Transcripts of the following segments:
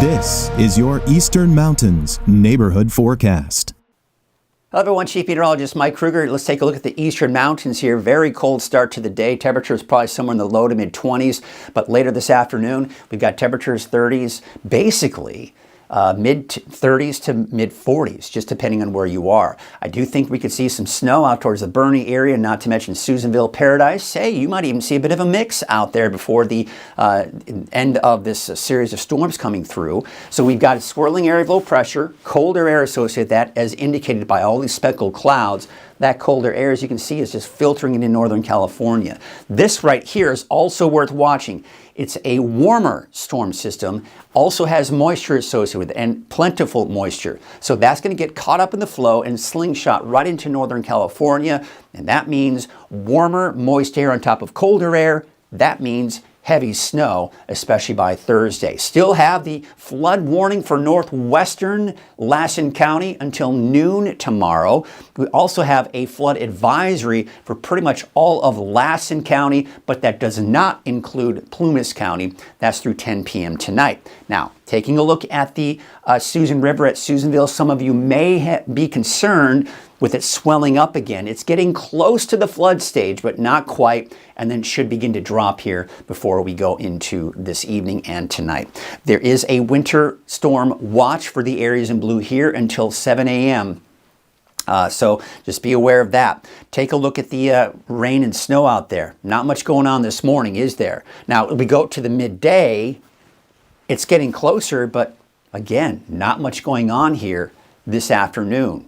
This is your Eastern Mountains Neighborhood Forecast. Hello everyone, Chief Meteorologist Mike Kruger. Let's take a look at the Eastern Mountains here. Very cold start to the day. Temperatures probably somewhere in the low to mid 20s, but later this afternoon we've got temperatures 30s, basically mid 30s to mid 40s, just depending on where you are. I do think we could see some snow out towards the Bernie area, not to mention Susanville, Paradise. Hey, you might even see a bit of a mix out there before the end of this series of storms coming through. So we've got a swirling area of low pressure, colder air associated with that, as indicated by all these speckled clouds. That colder air, as you can see, is just filtering into Northern California. This right here is also worth watching. It's a warmer storm system, also has moisture associated with it, and plentiful moisture. So that's going to get caught up in the flow and slingshot right into Northern California. And that means warmer, moist air on top of colder air. That means heavy snow, especially by Thursday. Still have the flood warning for northwestern Lassen County until noon tomorrow. We also have a flood advisory for pretty much all of Lassen County, but that does not include Plumas County. That's through 10 p.m. tonight. Now, taking a look at the Susan River at Susanville, some of you may be concerned with it swelling up again. It's getting close to the flood stage, but not quite, and then should begin to drop here before we go into this evening and tonight. There is a winter storm watch for the areas in blue here until 7 a.m. So just be aware of that. Take a look at the rain and snow out there. Not much going on this morning, is there? Now, we go to the midday. It's getting closer, but again, not much going on here this afternoon.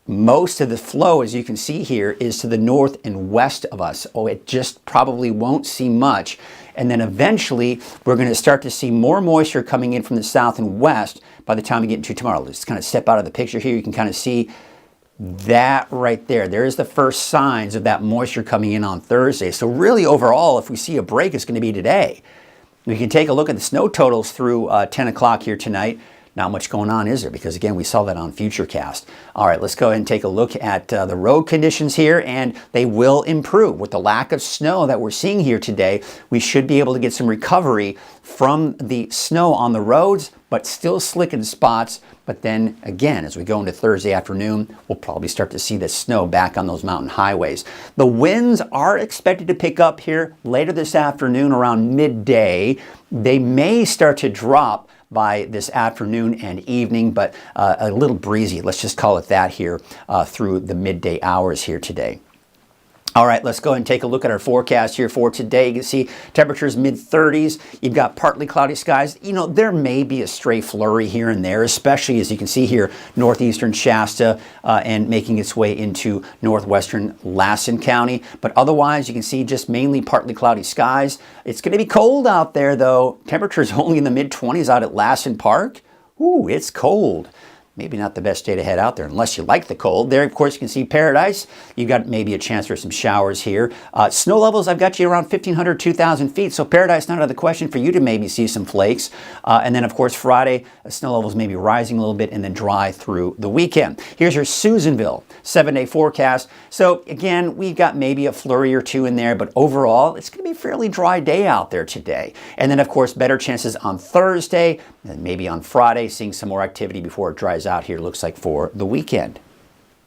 Most of the flow, as you can see here, is to the north and west of us. Oh, it just probably won't see much. And then eventually, we're going to start to see more moisture coming in from the south and west by the time we get into tomorrow. Let's kind of step out of the picture here. You can kind of see that right there. There's the first signs of that moisture coming in on Thursday. So really, overall, if we see a break, it's going to be today. We can take a look at the snow totals through 10 o'clock here tonight. Not much going on, is there? Because again, we saw that on Futurecast. All right, let's go ahead and take a look at the road conditions here, and they will improve. With the lack of snow that we're seeing here today, we should be able to get some recovery from the snow on the roads, but still slick in spots. But then again, as we go into Thursday afternoon, we'll probably start to see the snow back on those mountain highways. The winds are expected to pick up here later this afternoon around midday. They may start to drop by this afternoon and evening, but a little breezy, let's just call it that here, through the midday hours here today. All right, let's go ahead and take a look at our forecast here for today. You can see temperatures mid-30s. You've got partly cloudy skies. You know, there may be a stray flurry here and there, especially as you can see here, northeastern Shasta and making its way into northwestern Lassen County. But otherwise, you can see just mainly partly cloudy skies. It's going to be cold out there, though. Temperatures only in the mid-20s out at Lassen Park. Ooh, it's cold. Maybe not the best day to head out there unless you like the cold. There, of course, you can see Paradise. You've got maybe a chance for some showers here. Snow levels, I've got you around 1,500, 2,000 feet. So Paradise, not out of the question for you to maybe see some flakes. And then, of course, Friday, snow levels may be rising a little bit and then dry through the weekend. Here's your Susanville 7-day forecast. So, again, we've got maybe a flurry or two in there, but overall, it's going to be a fairly dry day out there today. And then, of course, better chances on Thursday and maybe on Friday, seeing some more activity before it dries out here, looks like, for the weekend.